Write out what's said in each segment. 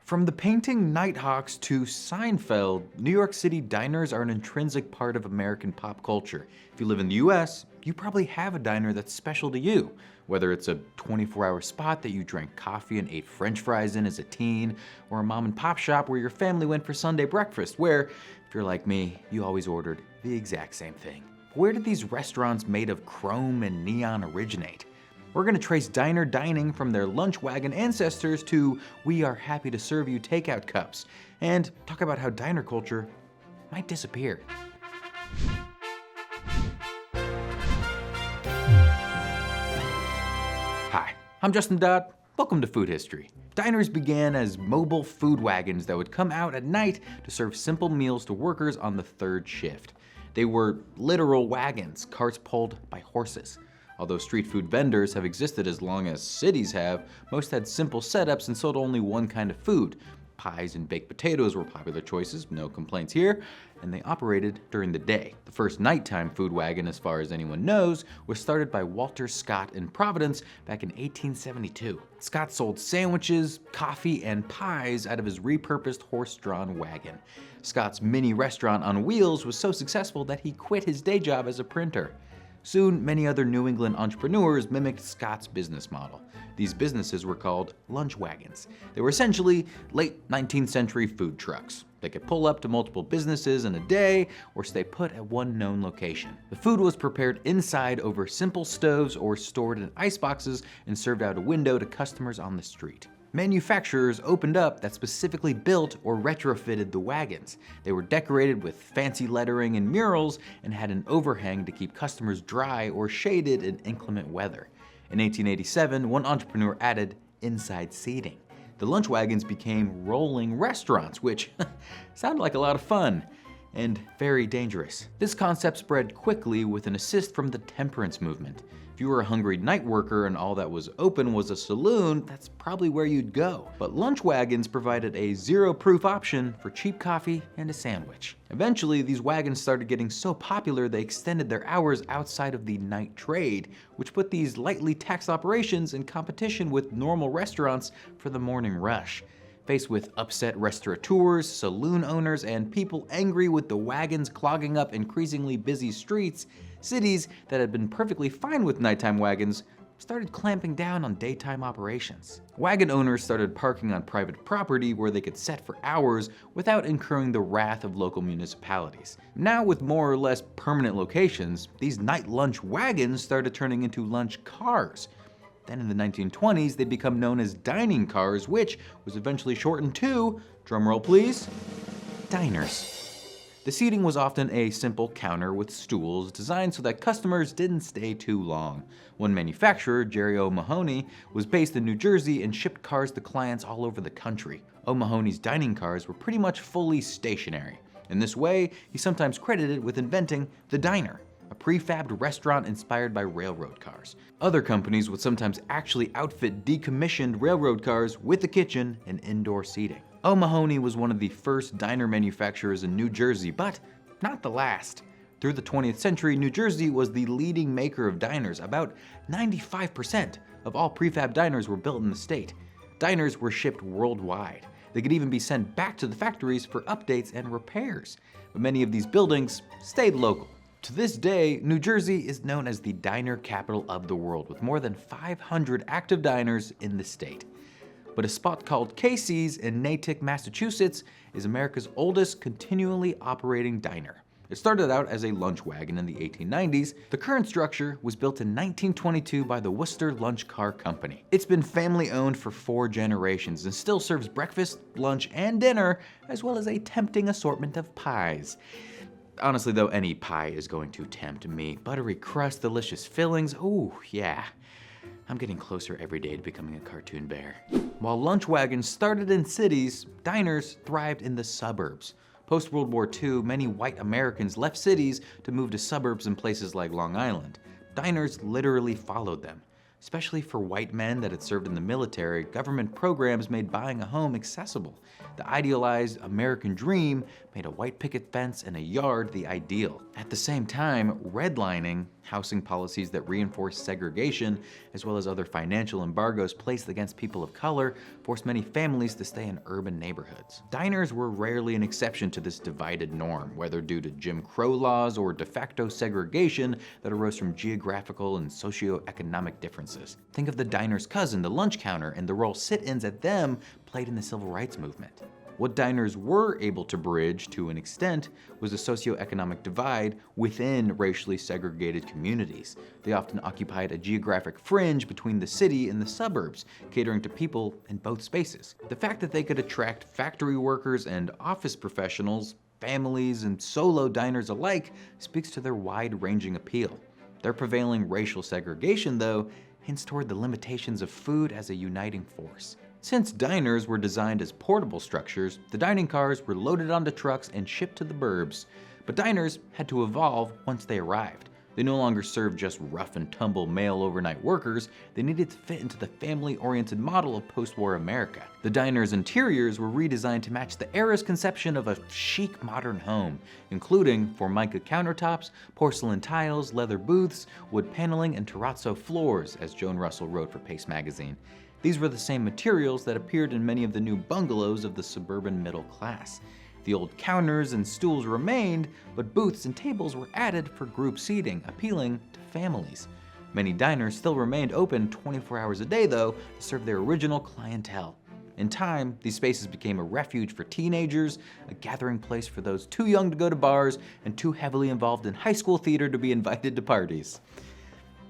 From the painting Nighthawks to Seinfeld, New York City diners are an intrinsic part of American pop culture. If you live in the US, you probably have a diner that's special to you. Whether it's a 24-hour spot that you drank coffee and ate french fries in as a teen, or a mom and pop shop where your family went for Sunday breakfast, where, if you're like me, you always ordered the exact same thing. Where did these restaurants made of chrome and neon originate? We're gonna trace diner dining from their lunch wagon ancestors to we are happy to serve you takeout cups, and talk about how diner culture might disappear. Hi, I'm Justin Dodd. Welcome to Food History. Diners began as mobile food wagons that would come out at night to serve simple meals to workers on the third shift. They were literal wagons, carts pulled by horses. Although street food vendors have existed as long as cities have, most had simple setups and sold only one kind of food. Pies and baked potatoes were popular choices, no complaints here, and they operated during the day. The first nighttime food wagon, as far as anyone knows, was started by Walter Scott in Providence back in 1872. Scott sold sandwiches, coffee, and pies out of his repurposed horse-drawn wagon. Scott's mini restaurant on wheels was so successful that he quit his day job as a printer. Soon, many other New England entrepreneurs mimicked Scott's business model. These businesses were called lunch wagons. They were essentially late 19th century food trucks. They could pull up to multiple businesses in a day or stay put at one known location. The food was prepared inside over simple stoves or stored in ice boxes and served out a window to customers on the street. Manufacturers opened up that specifically built or retrofitted the wagons. They were decorated with fancy lettering and murals and had an overhang to keep customers dry or shaded in inclement weather. In 1887, one entrepreneur added inside seating. The lunch wagons became rolling restaurants, which sounded like a lot of fun and very dangerous. This concept spread quickly with an assist from the temperance movement. If you were a hungry night worker and all that was open was a saloon, that's probably where you'd go. But lunch wagons provided a zero-proof option for cheap coffee and a sandwich. Eventually, these wagons started getting so popular they extended their hours outside of the night trade, which put these lightly taxed operations in competition with normal restaurants for the morning rush. Faced with upset restaurateurs, saloon owners, and people angry with the wagons clogging up increasingly busy streets, cities that had been perfectly fine with nighttime wagons started clamping down on daytime operations. Wagon owners started parking on private property where they could set for hours without incurring the wrath of local municipalities. Now, with more or less permanent locations, these night lunch wagons started turning into lunch cars. Then in the 1920s, they'd become known as dining cars, which was eventually shortened to, drumroll please, diners. The seating was often a simple counter with stools designed so that customers didn't stay too long. One manufacturer, Jerry O'Mahony, was based in New Jersey and shipped cars to clients all over the country. O'Mahony's dining cars were pretty much fully stationary. In this way, he's sometimes credited with inventing the diner, a prefabbed restaurant inspired by railroad cars. Other companies would sometimes actually outfit decommissioned railroad cars with a kitchen and indoor seating. O'Mahony was one of the first diner manufacturers in New Jersey, but not the last. Through the 20th century, New Jersey was the leading maker of diners. About 95% of all prefab diners were built in the state. Diners were shipped worldwide. They could even be sent back to the factories for updates and repairs. But many of these buildings stayed local. To this day, New Jersey is known as the diner capital of the world, with more than 500 active diners in the state. But a spot called Casey's in Natick, Massachusetts is America's oldest continually operating diner. It started out as a lunch wagon in the 1890s. The current structure was built in 1922 by the Worcester Lunch Car Company. It's been family owned for 4 generations and still serves breakfast, lunch, and dinner, as well as a tempting assortment of pies. Honestly though, any pie is going to tempt me. Buttery crust, delicious fillings, ooh yeah. I'm getting closer every day to becoming a cartoon bear. While lunch wagons started in cities, diners thrived in the suburbs. Post-World War II, many white Americans left cities to move to suburbs in places like Long Island. Diners literally followed them. Especially for white men that had served in the military, government programs made buying a home accessible. The idealized American dream made a white picket fence and a yard the ideal. At the same time, redlining, housing policies that reinforced segregation, as well as other financial embargoes placed against people of color, forced many families to stay in urban neighborhoods. Diners were rarely an exception to this divided norm, whether due to Jim Crow laws or de facto segregation that arose from geographical and socioeconomic differences. Think of the diner's cousin, the lunch counter, and the role sit-ins at them played in the civil rights movement. What diners were able to bridge, to an extent, was a socioeconomic divide within racially segregated communities. They often occupied a geographic fringe between the city and the suburbs, catering to people in both spaces. The fact that they could attract factory workers and office professionals, families, and solo diners alike speaks to their wide-ranging appeal. Their prevailing racial segregation, though, hints toward the limitations of food as a uniting force. Since diners were designed as portable structures, the dining cars were loaded onto trucks and shipped to the burbs. But diners had to evolve once they arrived. They no longer served just rough and tumble male overnight workers, they needed to fit into the family-oriented model of post-war America. The diner's interiors were redesigned to match the era's conception of a chic modern home, including Formica countertops, porcelain tiles, leather booths, wood paneling, and terrazzo floors, as Joan Russell wrote for Pace magazine. These were the same materials that appeared in many of the new bungalows of the suburban middle class. The old counters and stools remained, but booths and tables were added for group seating, appealing to families. Many diners still remained open 24 hours a day, though, to serve their original clientele. In time, these spaces became a refuge for teenagers, a gathering place for those too young to go to bars and too heavily involved in high school theater to be invited to parties.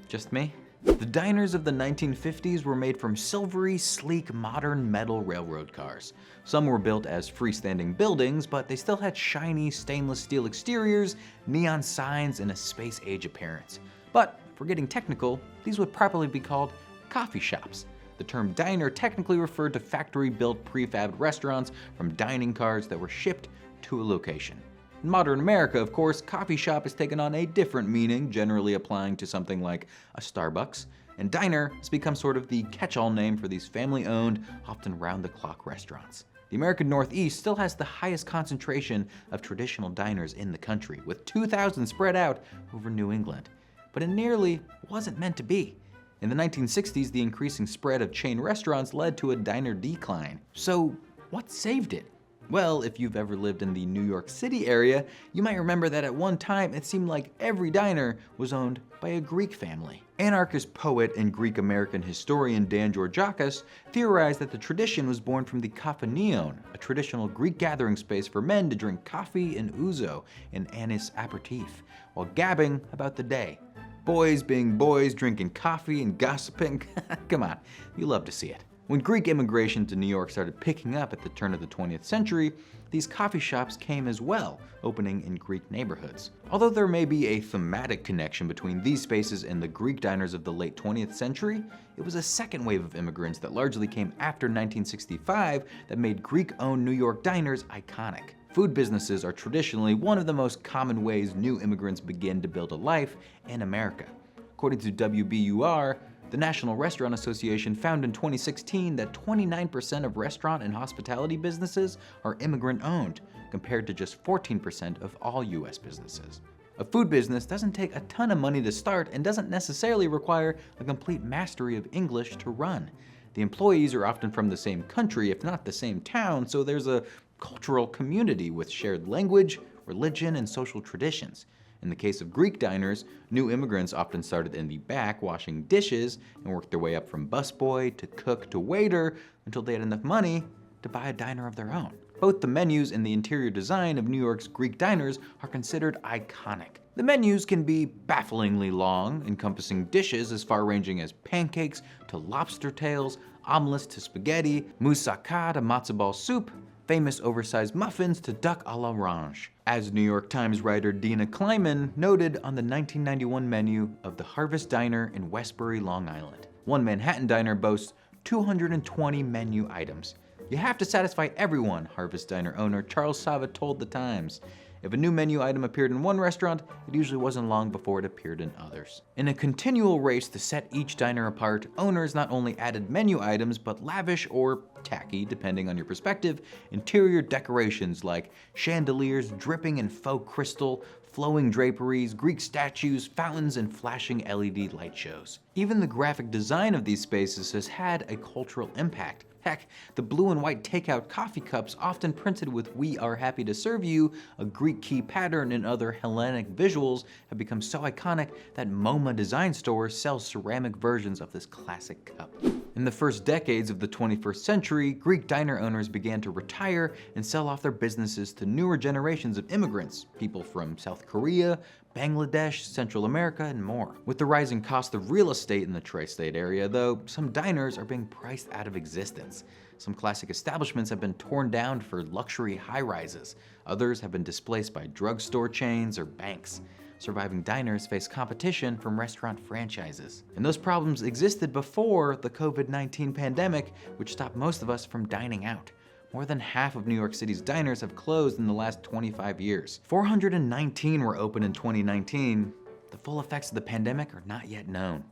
Just me? The diners of the 1950s were made from silvery, sleek, modern metal railroad cars. Some were built as freestanding buildings, but they still had shiny stainless steel exteriors, neon signs, and a space-age appearance. But, if we're getting technical, these would properly be called coffee shops. The term diner technically referred to factory-built prefabbed restaurants from dining cars that were shipped to a location. In modern America, of course, coffee shop has taken on a different meaning, generally applying to something like a Starbucks, and diner has become sort of the catch-all name for these family-owned, often round-the-clock restaurants. The American Northeast still has the highest concentration of traditional diners in the country, with 2,000 spread out over New England. But it nearly wasn't meant to be. In the 1960s, the increasing spread of chain restaurants led to a diner decline. So, what saved it? Well, if you've ever lived in the New York City area, you might remember that at one time it seemed like every diner was owned by a Greek family. Anarchist poet and Greek-American historian Dan Georgiakis theorized that the tradition was born from the kaphanion, a traditional Greek gathering space for men to drink coffee and ouzo, an anise aperitif, while gabbing about the day. Boys being boys, drinking coffee and gossiping. Come on, you love to see it. When Greek immigration to New York started picking up at the turn of the 20th century, these coffee shops came as well, opening in Greek neighborhoods. Although there may be a thematic connection between these spaces and the Greek diners of the late 20th century, it was a second wave of immigrants that largely came after 1965 that made Greek-owned New York diners iconic. Food businesses are traditionally one of the most common ways new immigrants begin to build a life in America. According to WBUR, the National Restaurant Association found in 2016 that 29% of restaurant and hospitality businesses are immigrant-owned, compared to just 14% of all U.S. businesses. A food business doesn't take a ton of money to start and doesn't necessarily require a complete mastery of English to run. The employees are often from the same country, if not the same town, so there's a cultural community with shared language, religion, and social traditions. In the case of Greek diners, new immigrants often started in the back washing dishes and worked their way up from busboy to cook to waiter until they had enough money to buy a diner of their own. Both the menus and the interior design of New York's Greek diners are considered iconic. The menus can be bafflingly long, encompassing dishes as far-ranging as pancakes to lobster tails, omelets to spaghetti, moussaka to matzo ball soup, famous oversized muffins to duck à l'orange. As New York Times writer Dina Kleiman noted on the 1991 menu of the Harvest Diner in Westbury, Long Island. One Manhattan diner boasts 220 menu items. You have to satisfy everyone, Harvest Diner owner Charles Sava told The Times. If a new menu item appeared in one restaurant, it usually wasn't long before it appeared in others. In a continual race to set each diner apart, owners not only added menu items, but lavish or tacky, depending on your perspective, interior decorations like chandeliers dripping in faux crystal, flowing draperies, Greek statues, fountains, and flashing LED light shows. Even the graphic design of these spaces has had a cultural impact. Heck, the blue and white takeout coffee cups, often printed with "We are happy to serve you," a Greek key pattern, and other Hellenic visuals, have become so iconic that MoMA design stores sell ceramic versions of this classic cup. In the first decades of the 21st century, Greek diner owners began to retire and sell off their businesses to newer generations of immigrants, people from South Korea, Bangladesh, Central America, and more. With the rising cost of real estate in the tri-state area, though, some diners are being priced out of existence. Some classic establishments have been torn down for luxury high-rises. Others have been displaced by drugstore chains or banks. Surviving diners face competition from restaurant franchises. And those problems existed before the COVID-19 pandemic, which stopped most of us from dining out. More than half of New York City's diners have closed in the last 25 years. 419 were open in 2019. The full effects of the pandemic are not yet known.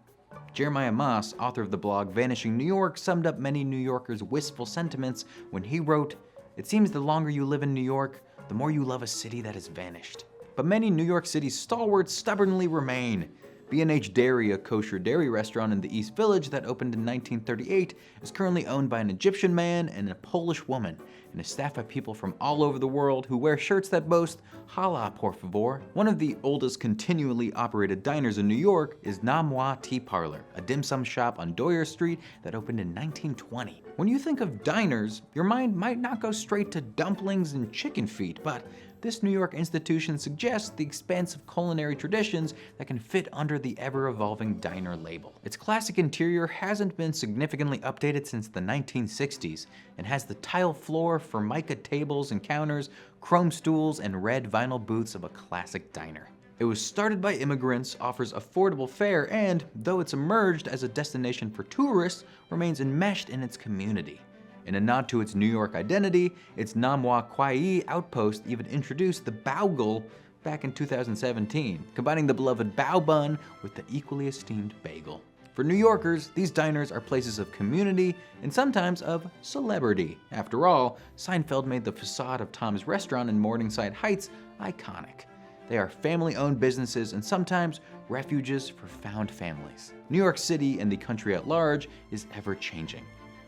Jeremiah Moss, author of the blog Vanishing New York, summed up many New Yorkers' wistful sentiments when he wrote, "It seems the longer you live in New York, the more you love a city that has vanished." But many New York City stalwarts stubbornly remain. B&H Dairy, a kosher dairy restaurant in the East Village that opened in 1938, is currently owned by an Egyptian man and a Polish woman, and is staffed by people from all over the world who wear shirts that boast, "Hala, por favor." One of the oldest continually operated diners in New York is Namwa Tea Parlor, a dim sum shop on Doyer Street that opened in 1920. When you think of diners, your mind might not go straight to dumplings and chicken feet, but this New York institution suggests the expansive culinary traditions that can fit under the ever-evolving diner label. Its classic interior hasn't been significantly updated since the 1960s and has the tile floor, formica tables and counters, chrome stools, and red vinyl booths of a classic diner. It was started by immigrants, offers affordable fare, and, though it's emerged as a destination for tourists, remains enmeshed in its community. In a nod to its New York identity, its Namwa Kwai outpost even introduced the Baogal back in 2017, combining the beloved bao bun with the equally esteemed bagel. For New Yorkers, these diners are places of community and sometimes of celebrity. After all, Seinfeld made the facade of Tom's Restaurant in Morningside Heights iconic. They are family-owned businesses and sometimes refuges for found families. New York City and the country at large is ever-changing.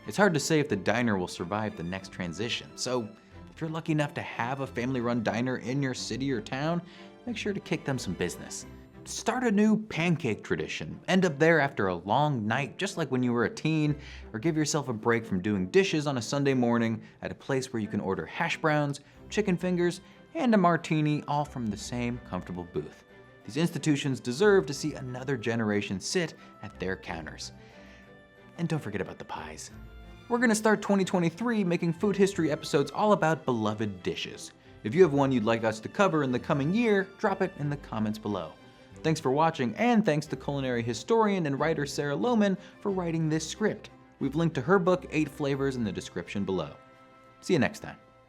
It's hard to say if the diner will survive the next transition, so if you're lucky enough to have a family-run diner in your city or town, make sure to kick them some business. Start a new pancake tradition. End up there after a long night, just like when you were a teen, or give yourself a break from doing dishes on a Sunday morning at a place where you can order hash browns, chicken fingers, and a martini, all from the same comfortable booth. These institutions deserve to see another generation sit at their counters. And don't forget about the pies. We're gonna start 2023 making food history episodes all about beloved dishes. If you have one you'd like us to cover in the coming year, drop it in the comments below. Thanks for watching, and thanks to culinary historian and writer Sarah Lohman for writing this script. We've linked to her book, 8 Flavors, in the description below. See you next time.